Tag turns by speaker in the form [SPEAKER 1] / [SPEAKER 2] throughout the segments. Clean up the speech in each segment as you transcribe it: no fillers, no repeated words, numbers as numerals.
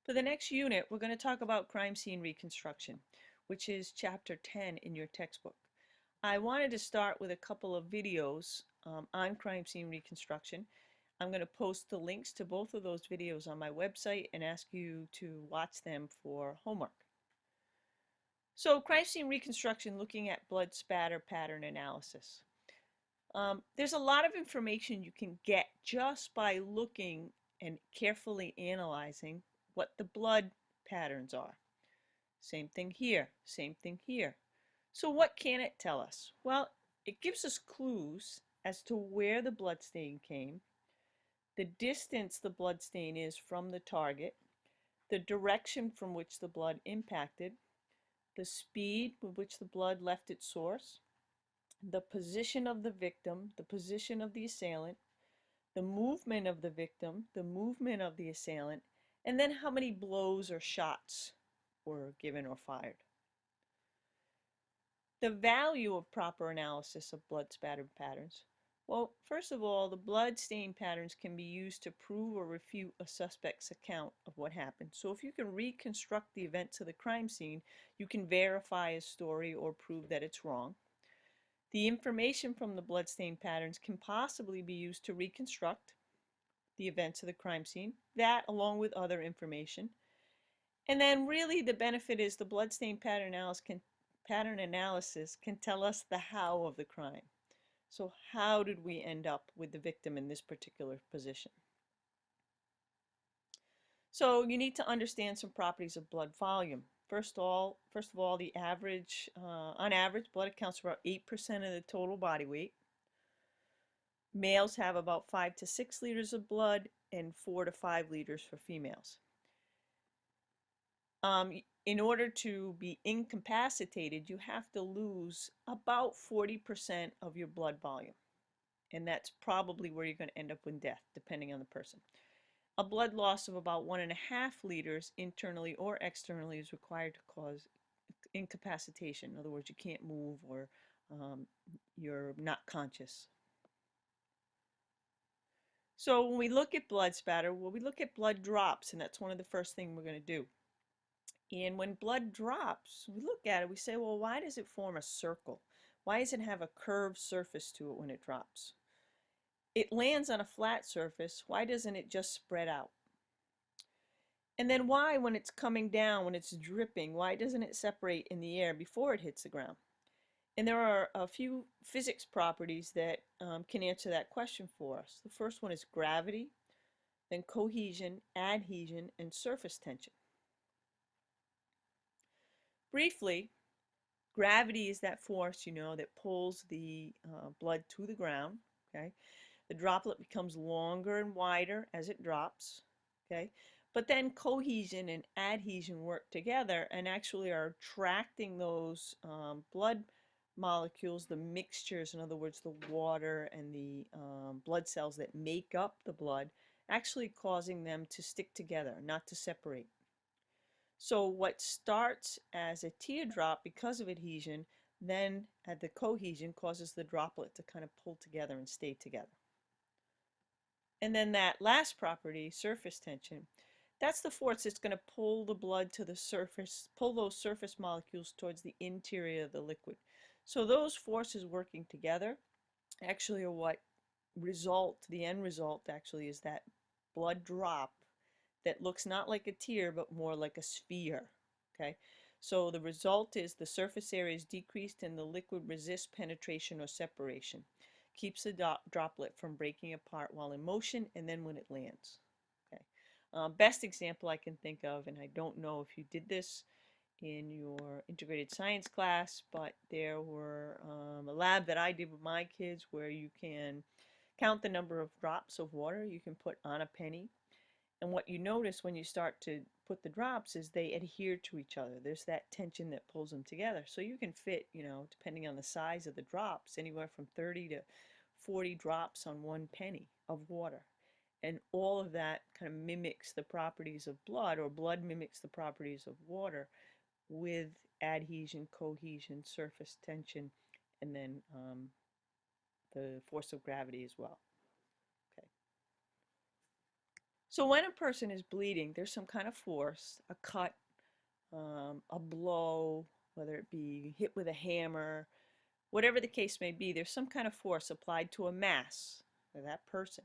[SPEAKER 1] For the next unit, we're going to talk about crime scene reconstruction, which is chapter 10 in your textbook. I wanted to start with a couple of videos on crime scene reconstruction. I'm going to post the links to both of those videos on my website and ask you to watch them for homework. So, crime scene reconstruction, looking at blood spatter pattern analysis. There's a lot of information you can get just by looking and carefully analyzing what the blood patterns are. Same thing here, same thing here. So what can it tell us? Well, it gives us clues as to where the blood stain came, the distance the blood stain is from the target, the direction from which the blood impacted, the speed with which the blood left its source, the position of the victim, the position of the assailant, the movement of the victim, the movement of the assailant, and then how many blows or shots were given or fired. The value of proper analysis of blood spatter patterns. Well, first of all, the blood stain patterns can be used to prove or refute a suspect's account of what happened. So if you can reconstruct the events of the crime scene, you can verify his story or prove that it's wrong. The information from the bloodstain patterns can possibly be used to reconstruct the events of the crime scene, that along with other information. And then really the benefit is the bloodstain pattern analysis can tell us the how of the crime. So how did we end up with the victim in this particular position? So you need to understand some properties of blood volume. First of all, the average, on average, blood accounts for about 8% of the total body weight. Males have about 5 to 6 liters of blood and 4 to 5 liters for females. In order to be incapacitated, you have to lose about 40% of your blood volume. And that's probably where you're going to end up with death, depending on the person. A blood loss of about 1.5 liters internally or externally is required to cause incapacitation. In other words, you can't move or you're not conscious. So when we look at blood spatter, well, we look at blood drops, and that's one of the first things we're going to do. And when blood drops, we look at it, we say, well, why does it form a circle? Why does it have a curved surface to it when it drops? It lands on a flat surface. Why doesn't it just spread out? And then why, when it's coming down, when it's dripping, why doesn't it separate in the air before it hits the ground? And there are a few physics properties that can answer that question for us. The first one is gravity, then cohesion, adhesion, and surface tension. Briefly, gravity is that force, that pulls the blood to the ground, okay? The droplet becomes longer and wider as it drops, okay? But then cohesion and adhesion work together and actually are attracting those blood molecules, the mixtures, in other words, the water and the blood cells that make up the blood, actually causing them to stick together, not to separate. So what starts as a teardrop because of adhesion, then at the cohesion causes the droplet to kind of pull together and stay together. And then that last property, surface tension, that's the force that's going to pull the blood to the surface, pull those surface molecules towards the interior of the liquid. So those forces working together actually are what the end result actually is that blood drop that looks not like a tear but more like a sphere, okay? So the result is the surface area is decreased and the liquid resists penetration or separation. Keeps the droplet from breaking apart while in motion and then when it lands. Okay. Best example I can think of, and I don't know if you did this in your integrated science class, but there were a lab that I did with my kids where you can count the number of drops of water you can put on a penny. And what you notice when you start to put the drops is they adhere to each other. There's that tension that pulls them together. So you can fit, depending on the size of the drops, anywhere from 30 to 40 drops on one penny of water. And all of that kind of mimics the properties of blood, or blood mimics the properties of water with adhesion, cohesion, surface tension, and then the force of gravity as well. Okay. So when a person is bleeding, there's some kind of force, a cut, a blow, whether it be hit with a hammer, whatever the case may be, there's some kind of force applied to a mass of that person.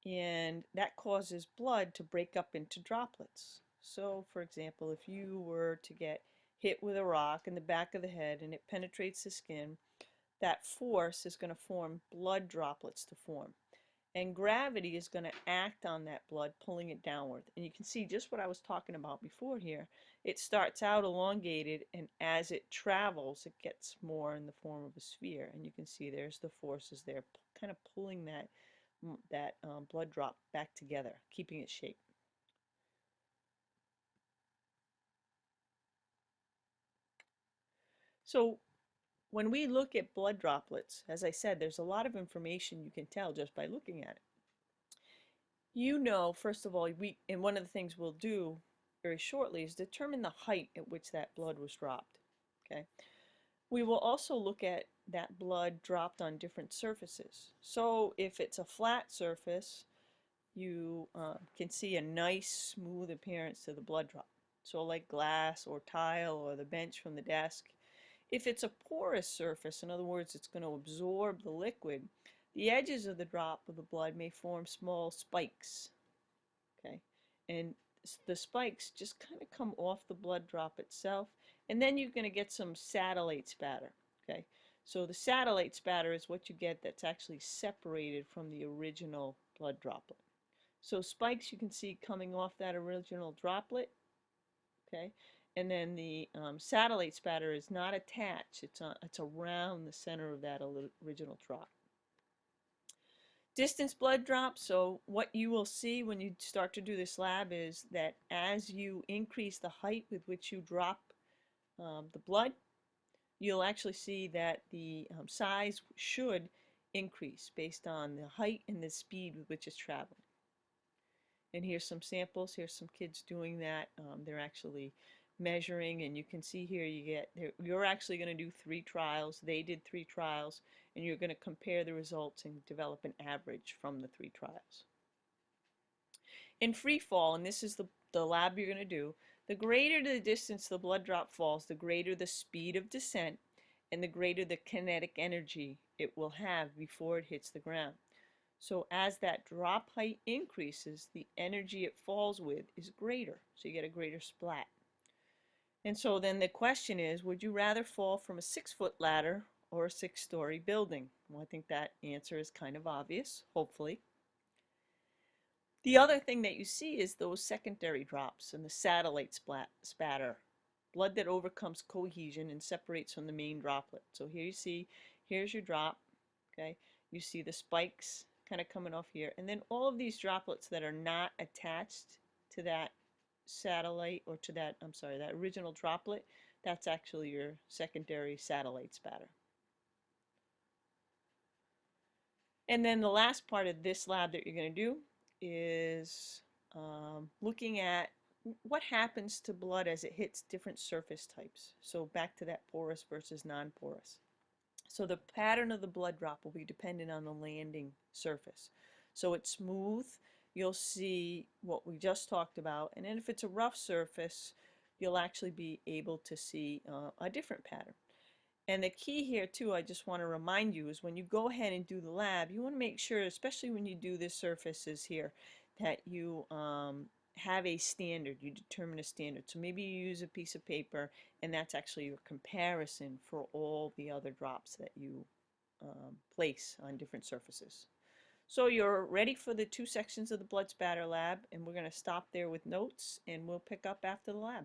[SPEAKER 1] And that causes blood to break up into droplets. So, for example, if you were to get hit with a rock in the back of the head and it penetrates the skin, that force is going to form blood droplets to form. And gravity is going to act on that blood, pulling it downward. And you can see just what I was talking about before here. It starts out elongated, and as it travels, it gets more in the form of a sphere. And you can see there's the forces there, kind of pulling that blood drop back together, keeping its shape. So when we look at blood droplets, as I said, there's a lot of information you can tell just by looking at it. You know, first of all, and one of the things we'll do very shortly is determine the height at which that blood was dropped. Okay. We will also look at that blood dropped on different surfaces. So if it's a flat surface, you can see a nice smooth appearance to the blood drop. So like glass or tile or the bench from the desk. If it's a porous surface, in other words, it's going to absorb the liquid, the edges of the drop of the blood may form small spikes. Okay, and the spikes just kind of come off the blood drop itself, and then you're going to get some satellite spatter. Okay, so the satellite spatter is what you get that's actually separated from the original blood droplet. So spikes you can see coming off that original droplet. Okay, and then the satellite spatter is not attached, it's around the center of that original drop. Distance blood drops, so what you will see when you start to do this lab is that as you increase the height with which you drop the blood, you'll actually see that the size should increase based on the height and the speed with which it's traveling. And here's some samples. Here's some kids doing that. They're actually measuring, and you can see here you're actually going to do 3 trials. They did 3 trials, and you're going to compare the results and develop an average from the 3 trials. In free fall, and this is the lab you're going to do, the greater the distance the blood drop falls, the greater the speed of descent, and the greater the kinetic energy it will have before it hits the ground. So as that drop height increases, the energy it falls with is greater. So you get a greater splat. And so then the question is, would you rather fall from a 6-foot ladder or a 6-story building? Well, I think that answer is kind of obvious, hopefully. The other thing that you see is those secondary drops and the satellite spatter. Blood that overcomes cohesion and separates from the main droplet. So here you see, here's your drop, okay? You see the spikes kind of coming off here. And then all of these droplets that are not attached to that satellite or to that, I'm sorry, that original droplet, that's actually your secondary satellite spatter. And then the last part of this lab that you're going to do is looking at what happens to blood as it hits different surface types. So back to that porous versus non-porous. So the pattern of the blood drop will be dependent on the landing surface. So it's smooth, you'll see what we just talked about, and then if it's a rough surface, you'll actually be able to see a different pattern. And the key here too, I just want to remind you, is when you go ahead and do the lab, you want to make sure, especially when you do the surfaces here, that you have a standard, you determine a standard. So maybe you use a piece of paper and that's actually your comparison for all the other drops that you place on different surfaces. So you're ready for the 2 sections of the blood spatter lab, and we're going to stop there with notes and we'll pick up after the lab.